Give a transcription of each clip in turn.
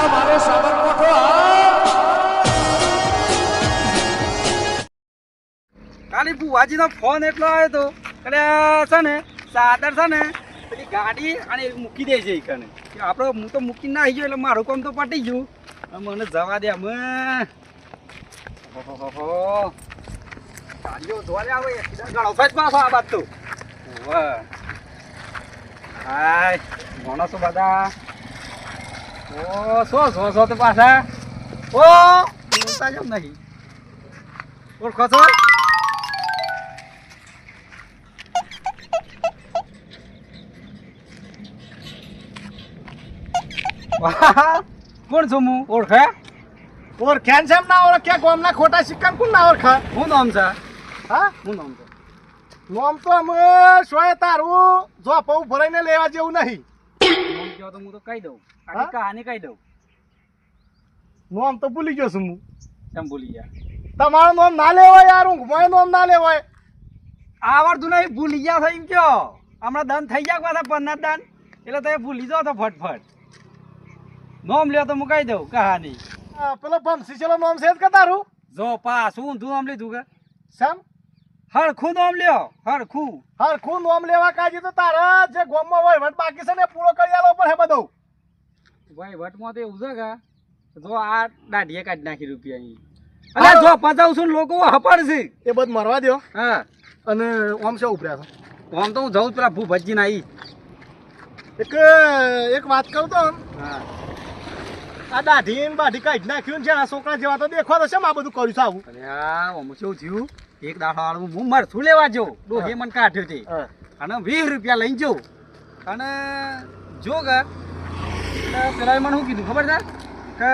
મારો સાબરકોઠો કાલી બુવાજીનો ફોન એટલો આવ્યો તો એટલે છે ને સાદર છે ને પેલી ગાડી અને મૂકી દે છે કને આપણે હું તો મૂકીને ના આવી ગયો એટલે મારું કામ તો પટી ગયું મને જવા દે અમે ગાડીઓ જોવા દે આવે ગણો ફેટ પાછો આ બાદ તો હાય માણસો બધા ઓ સો તો પાછા ઓ બોલતા જ નહીં ઓળખો છો કોણ છું હું ઓળખે ઓળખ્યાન છે એમ ના ઓળખ્યા ગોમના ખોટા સિક્કા કોણ ના ઓળખે હું નામ છે હા હું નામ છે નોમ તો અમે સોય તારું જો પૌ ભરાઈને લેવા જેવું નહીં નામ કહો તો હું તો કહી દઉં આખી કહાની કહી દઉં નોમ તો ભૂલી ગયો છું હું કેમ ભૂલી ગયા તમારું નામ ના લેવાય યાર ઊંઘમાં નામ ના લેવાય આવડતું નહીં ભૂલી ગયા થઈ કયો હમણાં દાન થઈ ગયા પાછા પન્ના દાન એટલે તમે ભૂલી જાઓ તો ફટફટ નોમ લ્યો તો હું કહી દઉં કહાની પેલો ભમસી ચલો નામ છે જ કે તારું જો પાછું ઊંધું નામ લીધું કે સેમ હરખું નામ લ્યો હરખું હરખું નામ લેવા કાજી તો તારા જે ગોમમાં વહીવટ બાકી છે ને એ પૂરો કરી આલો પણ હે બધું વહીવટમાં તો એવું છે કે જો આ દાઢીએ કાઢી નાખી રૂપિયા અહીં અરે જો પચાવ છું લોકો હપડ છે એ બધું મરવા દો હા અને ઓમ છે ઉપર્યા છે આમ તો હું જઉં પેલા ભૂ ભજી ના આવી એક વાત કહું તો હા આ દાઢી ને બાઢી કાઢી નાખ્યું છે આ છોકરા જેવા તો દેખવા તો છે આ બધું કર્યું છે આવું અરે આ આમ શું થયું એક દાડો હું મરથું લેવા જો ડોહી મને કાઢ્યો તે અને 20 રૂપિયા લઈને જો અને જો કે પેલા મને શું કીધું ખબર છે કે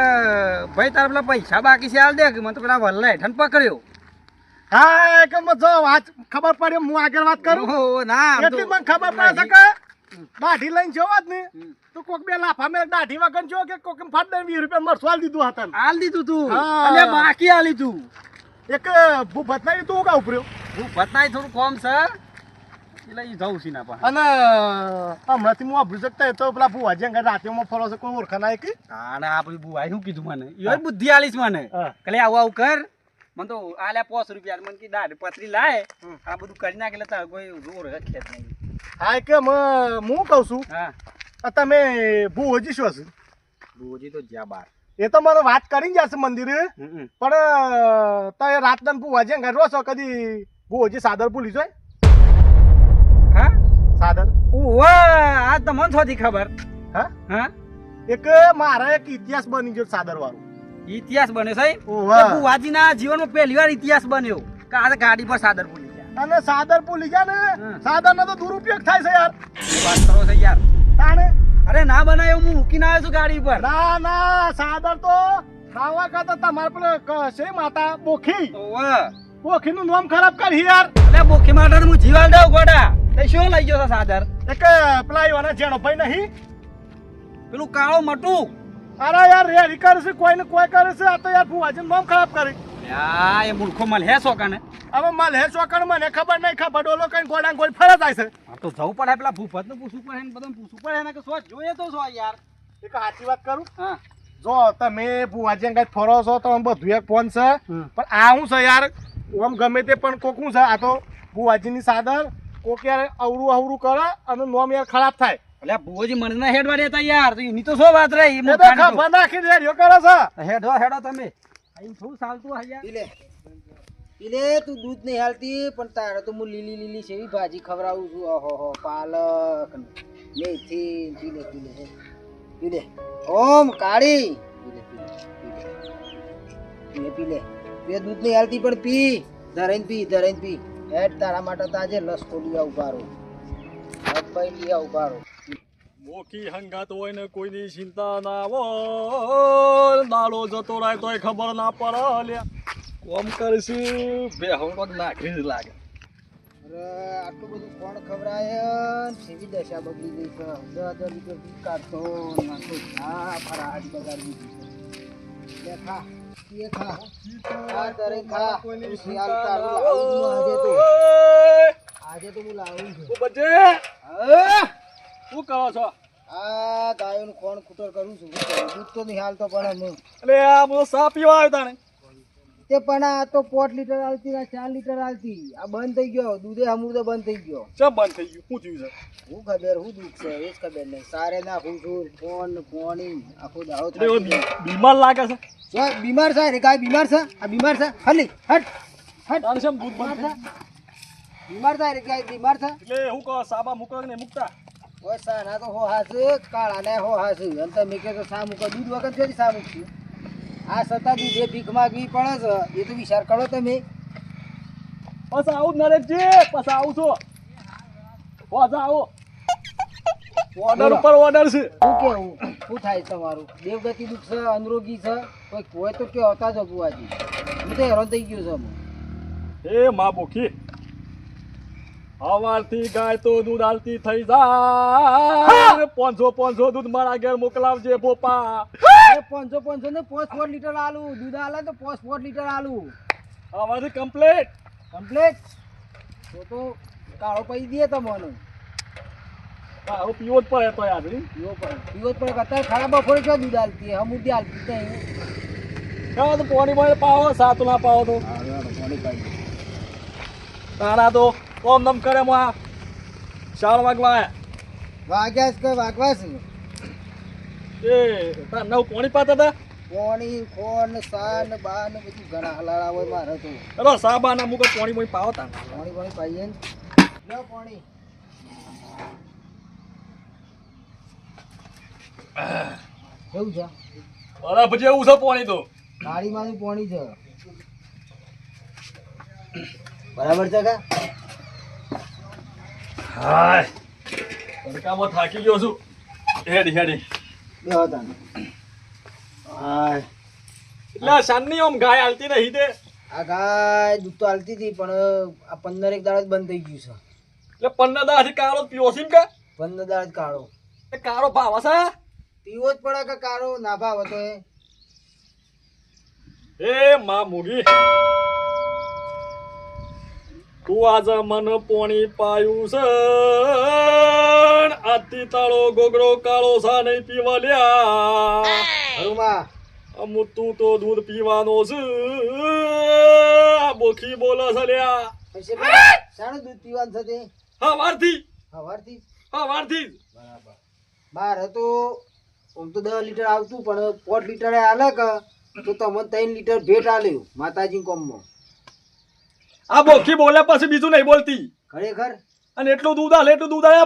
ભાઈ તારા પેલા પૈસા બાકી છે હાલ દે કે મને તો પેલા વલ્લા હેઠણ પકડ્યો હા કે જો વાત ખબર પડે હું આગળ વાત કરું ઓહો ના એટલી મને ખબર પડે છે કે દાઢી લઈને જોવા જ ને તો કોક બે લાફા મેં દાઢી વગર જો કે કોક ફાટ દે 20 રૂપિયા મરસું હાલ દીધું હતા હાલ દીધું તું હા. અને બાકી હાલી તું એક ભૂપત ના તું કા ઉપર્યો હું પતનાય થોડું કોમ છે એટલે ઈ જવું છે ના પા અને હમણાંથી હું વાપરી શકતા તો પેલા ભુવાજી અંગા રાત્રિમાં ફરો છે કોઈ ઓળખા ના કે અને આપણી બુઆઈ શું કીધું મને ઈ બુદ્ધિ આલીશ મને હા. કલે આવું આવું કર મને તો આલ્યા 5 રૂપિયા મને કી દાઢ પતરી લાય આ બધું કરી નાખે એટલે તાર કોઈ જોર ખેત નહીં હા કે હું કહું છું હા આ તમે ભુવાજી શું હશે બુજી તો જ્યાં બાર એ તો મને વાત કરી જશે મંદિરે પણ તો રાત દન ભુવાજી અંગા રોશો કદી ભુવાજી સાદર ભૂલી જાય હા સાદર ઓવા આ તમને થોડી ખબર હા હા એક મારા એક ઇતિહાસ બની ગયો સાદર વાળો ઇતિહાસ બન્યો સાહેબ ઓવા. બુવાજીના જીવનમાં પહેલી વાર ઇતિહાસ બન્યો કે આ ગાડી પર સાદર ભૂલી ગયા અને સાદર ભૂલી જાય ને સાદર નો તો દુરુપયોગ થાય છે યાર વાત કરો છો યાર તાણે અરે ના બનાવ્યો હું મૂકીને આવ્યો છું ગાડી પર ના સાદર તો ખાવા કરતા તમારે પેલો છે માતા બોખી ઓવા બોખી નું નામ ખરાબ કરી યાર એટલે બોખી માટે હું જીવાલ દઉં ગોડા તે શું લઈ ગયો છે સાદર એક પેલા એવાના જેણો ભાઈ નહીં પેલું કાળો મટું અરે યાર રેડી કરે છે કોઈ ને કોઈ કરે છે આ તો યાર ભુવાજી નામ ખરાબ કરી યા એ મૂર્ખો મલ હે સોકાને હવે માલ હે ચોકડ મને ખબર નહીં ખબર ડોલો કઈ ગોડા ગોળ ફરે જાય છે આ તો જવું પડે પેલા ભૂપત નું પૂછવું પડે ને બધાને પૂછવું પડે ને કે સો જોઈએ તો સો યાર એક સાચી વાત કરું હા જો તમે ભુવાજી કઈ ફરો છો તો બધું એક ફોન છે પણ આ શું છે યાર આમ ગમે તે પણ કોક શું છે આ તો ભુવાજીની સાદર કોક યાર અવરું અવરું કરે અને નોમ યાર ખરાબ થાય એટલે ભુવોજી મને ના હેડવા દેતા યાર તો એની તો શું વાત રહી એ તો ખબર નાખી રેડિયો કરે છે હેડો હેડો તમે અહીં થોડું ચાલતું હોય યાર પીલે તું દૂધ નહીં હાલતી પણ તારે તો હું લીલી લીલી સેવી ભાજી ખવડાવું છું ઓહો પાલક મેથી પીલે પીલે પીલે ઓમ કાળી પીલે પીલે પીલે પીલે દૂધ નહીં હાલતી પણ પી ધરાઈને પી હેડ તારા માટે તો આજે લસકો લઈ આવું બારો અબ્બાઈ લઈ આવું બારો મોખી હંગાત હોય ને કોઈની ચિંતા ના હોય દાડો જતો રહે તોય ખબર ના પડે લ્યા કોમ કરશું બે હમણાં નાખી જ લાગે અરે આટલું બધું કોણ ખવડાય સેવી દશા બગડી ગઈ છે 10,000 રૂપિયા દૂધ કાઢતો નાખો હા ફરા આજ બગાડી દીધી લે ખા એ ખા આ દરે ખા શિયાળ તારું લાવું છું આજે તો હું લાવું છું બજે શું કરો છો આ ગાયોનું કોણ ખૂટર કરું છું શું કરું? દૂધ તો નહીં હાલતો પણ હું એટલે આ બધો સા પીવા આવ્યો તાણે તે પણ આ તો 5 લીટર આલતી ને 4 લીટર આલતી આ બંધ થઈ ગયો દૂધે અમૃત બંધ થઈ ગયો ચમ બંધ થઈ ગયું શું થયું છે હું ખબર હું દુઃખ છે એ જ ખબર નહીં સારે નાખું છું ફોન ફોની આખો દાડો એટલે એવો થાકી જાય. બીમાર લાગે છે જો બીમાર છે રે ગાય બીમાર છે આ બીમાર છે હલી હટ હટ તાણે શેમ દૂધ બીમાર બંધ છે થઈ બીમાર છે રે ગાય બીમાર છે એટલે હું કહો સાબા મૂકો ને મૂકતા ઓય સાના તો હો હાસે કાળા ને હો હાસે અને તમે કે તો સા મૂકો દૂધ વગર કેવી સા મૂકશું આ સતા દૂધે ભીખ માગવી પડે છે એ તો વિચાર કરો તમે પછી આવું જ નરેશજી પછી આવું છું પાછા આવો ઓર્ડર ઉપર ઓર્ડર છે શું કેવું શું થાય તમારું દેવગતિ દુઃખ છે અનરોગી છે કોઈ કોઈ તો કે હોતા જ બુઆજી હું તો હેરાન થઈ ગયો છું એ માં બોખી સવારથી ગાય તો દૂધ આલતી થઈ જાય 500 દૂધ મારા ઘેર મોકલાવજે બોપા એ 500 ને 5 લીટર આલું દૂધ આલે તો 5 લીટર આલું સવારથી કમ્પ્લીટ કમ્પ્લેટ તો કાળો પૈ દે તમને આવું પીવો જ પડે તો યાદ પીવો જ પડે અત્યારે ખરાબ બફોરે જો દૂધ આલતી હમ ઉદ્દી આલતી નહીં તો પાણી માં પાવો સાત ના પાવો તો તારા તો ઓમ નમ કરે માં 4 વાગવા વાગ્યા છે કે વાગવા છે એ તાર નવ પાણી પાતા હતા પોણી ખોન સાન બાન બધું ઘણા હલાળા હોય મારે તો અરે સાબા ના મુકર પાણી માં પાવો તા પોણી પાઈએ ને લો પોણી કેવું છે બરાબર જેવું છે પાણી તો થાળીમાં પોણી છે બરાબર છે કા હાય તડકામાં થાકી ગયો છું હેડી બે હતા હાય એટલે શાનની આમ ગાય હાલતી નહીં તે આ ગાય દૂધ તો હાલતી હતી પણ આ 15 એક દાડા જ બંધ થઈ ગયું છે એટલે 15 દાથી કાળો જ પીવો છે એમ કે 15 દાડા જ કાળો એ કાળો ભાવ હશે પીવો જ પડે કે કાળો ના ભાવ હતો એ માં મુગી તું આજ મન પોણી પાયું છે આતી તાળો ગોગડો કાળો સા નહીં પીવા લ્યા હરુમા અમુ તું તો દૂધ પીવાનો છે આ બોખી બોલે છે લ્યા પછી શાનું દૂધ પીવાનું છે તે સવારથી સવારથી સવારથી બરાબર બાર તો આમ તો 10 લીટર આવતું પણ 5 લીટર આલે કે તો તમને 3 લીટર ભેટ આલ્યું માતાજી કોમમાં આ બોખી બોલ્યા પછી બીજું નહીં બોલતી ખરેખર અને એટલું દૂધ આલે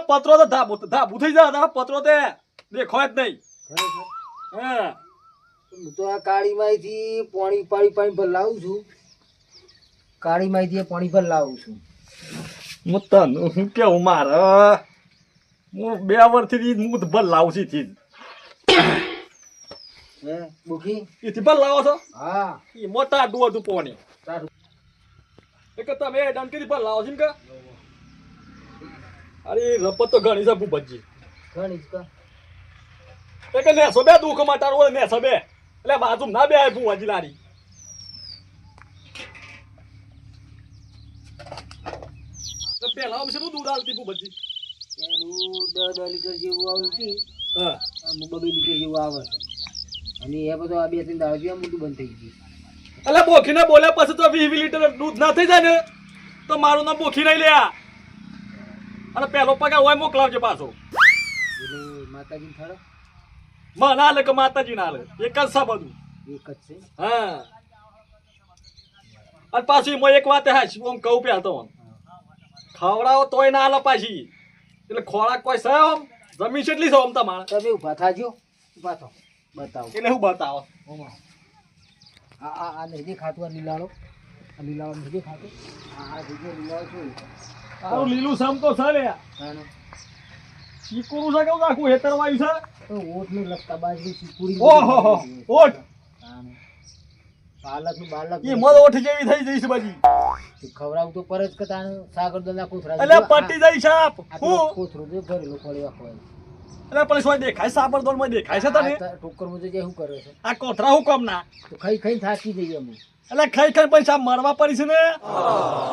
પત્રો તો ધાબુ થઈ જાય પત્રો તે દેખાય જ નહીં ખરેખર હા હું તો આ કાળીમાંથી પાણી ભર લાવું છું કાળીમાંથી પાણી ભર લાવું છું હું તને હું કેવું મારે હું 2 વર્ષથી હું ભર લાવું છું થી હે બુખી એથી ભર લાવો છો હા એ મોટા ડુઓ હતું પોણી સારું એ કે તમે ડંકીથી ભર લાવો છો ને કે અરે રપત તો ઘણી છે ભૂપતજી ઘણી જ કા એ કે નેસો બે દુઃખ માટાર હોય નેસો બે એટલે બાજુ ના બે આય ભૂવાજી લારી તો પેલા આમ શેનું દૂધ આલતી ભૂપતજી એનું 10 લીટર જેવું આવતી હા અમુક 2 લીટર જેવું આવે છે અને એ બધું આ 2-3 દાડા જેવું મોટું બંધ થઈ ગયું એટલે બોખીને બોલ્યા પછી તો 20 લીટર દૂધ ના થઈ જાય ને તો મારું નામ બોખી નહીં લ્યા અને પેલો પગાર હોય મોકલાવજો પાછો એટલે માતાજી થાળો માં ના લે કે માતાજી ના લે એક જ છે બધું એક જ છે હા અને પાછી હું એક વાત હા આમ કહું પ્યા તો ખવડાવો તોય ના લે પાછી એટલે ખોરાક કોઈ છે આમ જમીન કેટલી છે આમ તમારે તમે ઊભા થાજો ઊભા થો બતાવો એટલે હું બતાવો આ નહીં દેખાતું આ લીલાળો નહીં દેખાતું આ લીલાળો શું તારું લીલું સમ તો છે લે તાણે ચીકુરું છે કેવું આખું હેતર વાયું છે ઓટ ને લગતા બાજરી પૂરી ઓહો ઓટ બાલક એ મદ ઓઠ જેવી થઈ જઈશ બાજી ખવડાવું તો પર જ કે તાણે સાગર દના કોથરા એટલે પટી જાય સાપ હું કોથરો જો ભરેલો પડ્યો હોય એટલે પણ શું દેખાય સાબર દોડ માં દેખાય છે તને ટોકર મુજે જે શું કરે છે આ કોથરા હું કોમ ના તો ખાઈ થાકી જઈએ અમે એટલે ખાઈ પૈસા મરવા પડી છે ને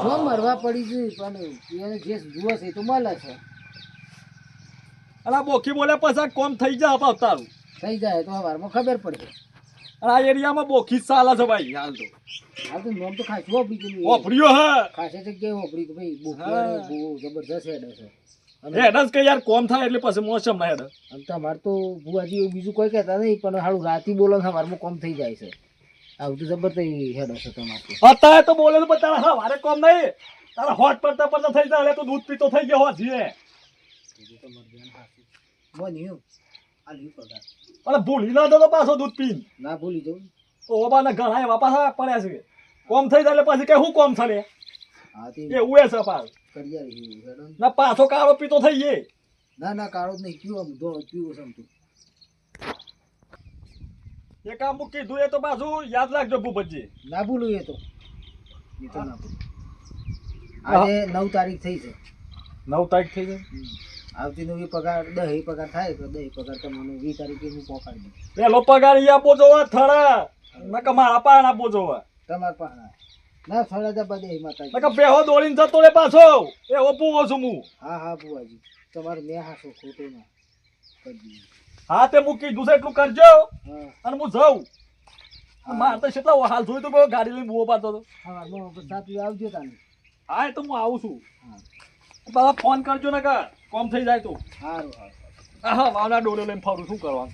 શું મરવા પડી છે પણ એને જે જુએ છે એ તો મળે છે અલા બોખી બોલ્યા પછી કોમ થઈ જાય પાછું તારું. થઈ જાય તો વારમાં ખબર પડશે. અને આ એરિયામાં બોખી જ ચાલે છે ભાઈ હાલ તો. હાલ તો નોમ તો ખાસું વાપરી ગયેલું. વાપર્યો હે ખાસી જગ્યાએ વાપરી કે ભાઈ હા. બહુ જબરજસ્ત હેડ હશે. હેડસ કે યાર કોમ થાય એટલે પછી મોસમ ના હેડ. અને તમારે તો ભુવાજી એવું બીજું કોઈ કહેતા નહીં પણ હાલું રાતી બોલો ને સવારમાં કોમ થઈ જાય છે. આવું તો જબરદસ્ત હેડ હશે તમારે તો. અત્યારે તો બોલે તો તારા સવારે કોમ નહીં તારા હોટ પડતા પડતા થઈ જાય એટલે તું દૂધ પીતો થઈ ગયો હોત જીએ. બન્યું આ લ્યું પગાર. અને ભૂલી ના તો પાછો દૂધ પીન ના ભૂલી જવું. તો ઓબાના ઘણા એવા પાછા પડ્યા છે કોમ થઈ જાય એટલે પછી કે શું કોમ થલે હા તે એવું એ છે પાછ કરી આવી હેડો ને. ના પાછો કાળો પીતો થઈ ગયે. ના ના કાળો જ નહીં પીવો આમ ધોળો જ પીવો સમતું. એ કામ હું કીધું એ તો પાછું યાદ રાખજો ભૂપતજી. ના ભૂલું એ તો ના ભૂલું. આજે 9 તારીખ થઈ છે. 9 તારીખ થઈ જાય આવતી નવી પગાર 10 પગાર થાય તો 10 પગાર તમને 20 તારીખે હું પહોંચાડી દઉં. પેલો પગાર ઈ આપો જોવા થડા નકા મારા પાણ આપો જોવા તમાર પાસે ના ફળા બધે માતાજી. નકા બેહો દોડીને જતો રે પાછો એવો પૂવો છું હું. હા હા બુવાજી તમારે મેં હાસો ખોટો ના કરી દીધું. હા તે હું કીધું છે એટલું કરજો હા અને હું જાઉં. મારે તો કેટલા હાલ જોયું તો ગાડી લઈને બુવો પાડતો હતો. હા સાત વાગે આવજો તાને. હા એ તો હું આવું છું. હા પાછા ફોન કરજો ને કા કોમ થઈ જાય તો. સારું સારું. હા વાવના ડોલે લઈને ફરું શું કરવાનું.